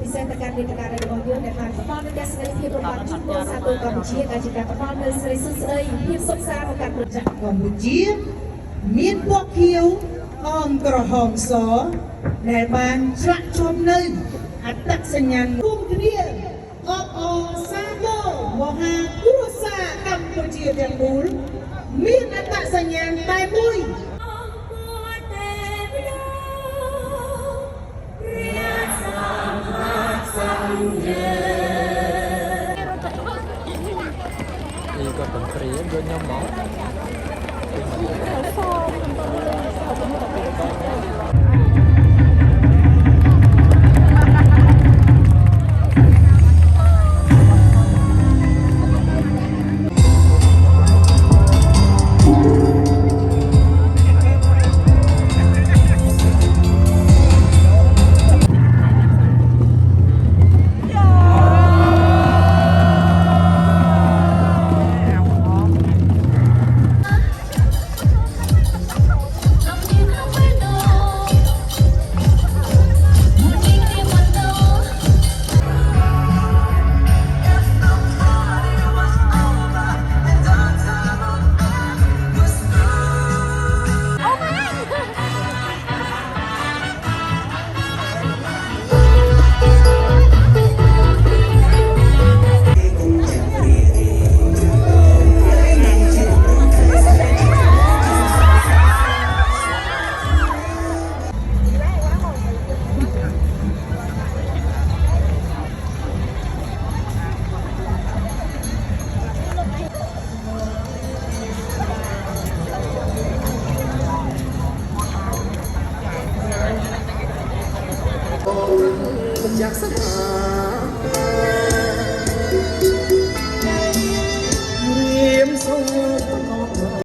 พิเศษการเรียนการในของเยอะในการประกอบในการแสดงที่ประมาณชุดโบสาตัวกัมพูชีการจัดการประกอบในสายสุดเลยเพียบสมสารของการประจักษ์กัมพูชีมีพวกเขียวอ้อมกระหองสอในบ้านชะชมนึงอัตสัญญาณกุ้งเรียนอซาโบมหาคุรุษากัมพูชีเรียนรู้มีอัตสัญญาณใบมุยนี่ก็เป็นฟรีด้วยน้ำหมอ